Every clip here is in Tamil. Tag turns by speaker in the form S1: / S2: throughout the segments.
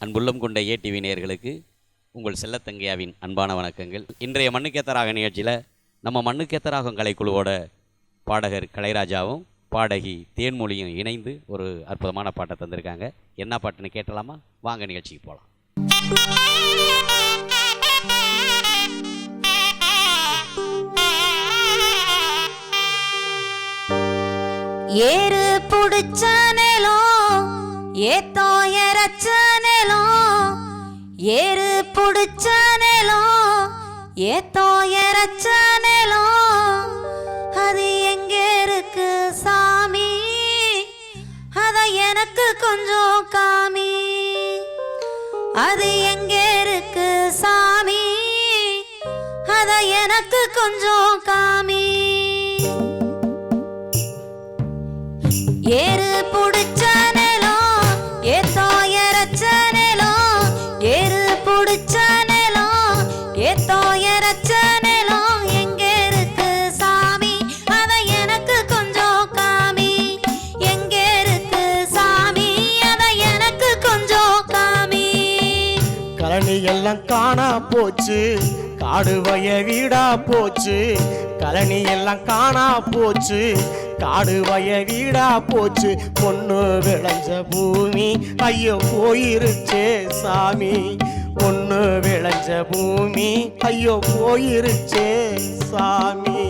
S1: அன்புள்ளம் கொண்ட ஏடிவி நேயர்களுக்கு உங்கள் செல்லத்தங்கையாவின் அன்பான வணக்கங்கள். இன்றைய மண்ணுக்கேத்தராக நிகழ்ச்சியில் நம்ம மண்ணுக்கேத்தராகம் கலைக்குழுவோட பாடகர் கலைராஜாவும் பாடகி தேன்மொழியும் இணைந்து ஒரு அற்புதமான பாட்டை தந்திருக்காங்க. என்ன பாட்டுன்னு கேட்டலாமா? வாங்க நிகழ்ச்சிக்கு போகலாம்.
S2: ஏறு புடிச்ச நிலம் ஏத்தோ எரச்ச நிலம், ஏறு புடிச்ச நிலம் ஏத்தோ எரச்ச நிலம், அது எங்க இருக்கு சாமி, அத எனக்கு கொஞ்சம் காமி. அது எங்க இருக்கு சாமி, அத எனக்கு கொஞ்சம் காமி. ஏறு புடிச்ச நிலம் ஏத்தோ எரச்ச நிலம், ஏறு புடிச்ச நிலம் ஏத்தோ எரச்ச நிலம், எங்க இருக்கு சாமி, அத எனக்கு கொஞ்சம் காமி. எங்க இருக்கு சாமி, அத எனக்கு கொஞ்சம் காமி.
S3: கழனி எல்லாம் காணா போச்சு, காடு வய வீடா போச்சு. கழனி எல்லாம் காணா போச்சு, காடு வய வீடா போச்சு. பொண்ணு விளைஞ்ச பூமி ஐயோ போயிருச்சே சாமி, பொண்ணு விளைஞ்ச பூமி ஐயோ போயிருச்சே சாமி.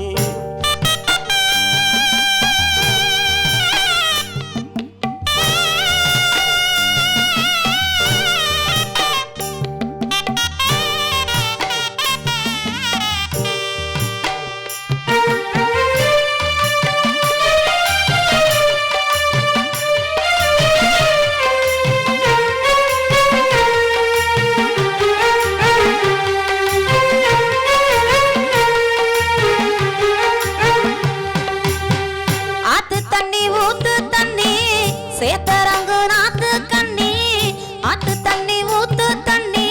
S2: சேத்தரங்கு நாத்து கண்ணி, ஆத்து தண்ணி ஊத்து தண்ணி,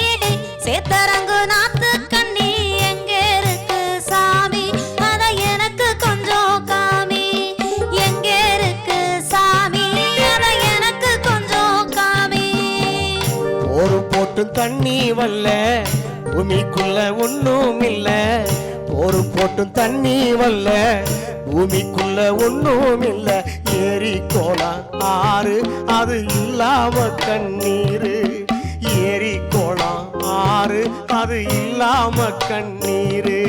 S2: சேத்தரங்கு நாத்து கண்ணி, எங்க இருக்கு சாமி, அத எனக்கு கொஞ்சம் காமி. எங்க இருக்கு சாமி, அத எனக்கு கொஞ்சம் காமி.
S3: ஒரு போட்டு தண்ணி வல்ல பூமிக்குள்ள ஒண்ணும் இல்ல, ஒரு போட்டு தண்ணி வல்ல பூமிக்குள்ள ஒண்ணும் இல்ல. ஏரி கோலம் ஆறு அது இல்லாம கண்ணீரு, ஏரி கோலம் ஆறு அது இல்லாம கண்ணீரு.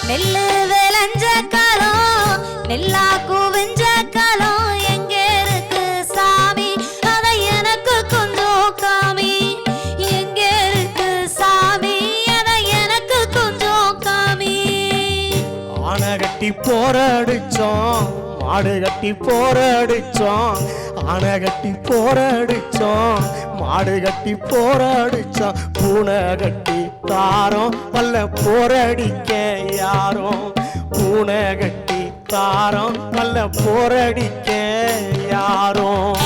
S2: நெல்லு விளைஞ்ச காலம், நெல்லா குவிஞ்ச காலம், எங்க இருக்கு சாமி, அத எனக்கு கொஞ்சம் காமி. எங்க இருக்கு சாமி, அத எனக்கு கொஞ்சம் காமி.
S3: ஆனை கட்டி போரடிச்சோம், மாடு கட்டி போரடிச்சோம், ஆனை கட்டி போரடிச்சோம், மாடு கட்டி போரடிச்சோம். பூனை கட்டி தாரம் வல்ல போரடிக்க யாரும், பூனை கட்டி தாரம் வல்ல போரடிக்க யாரும்.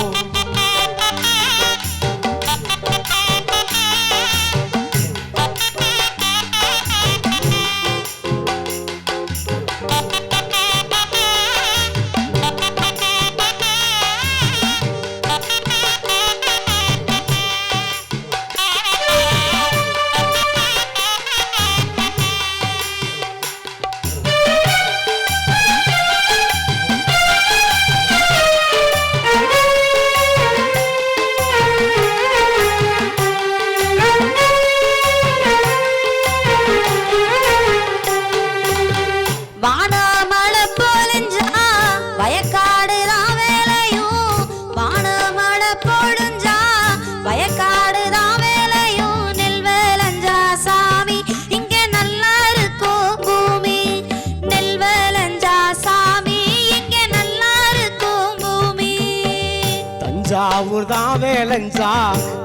S3: தஞ்சாவூர் தான் வேலஞ்சா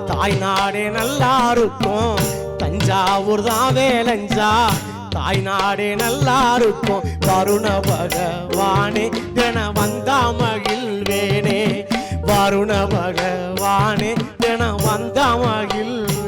S3: தாய்நாடே நல்லா இருக்கும். தஞ்சாவூர் தான் வேலஞ்சா தாய்நாடே நல்லா இருக்கும். வருண பகவானே தின வந்தா மகிழ்வேனே. வருண பகவானே தின வந்தா மகிழ்வேனே.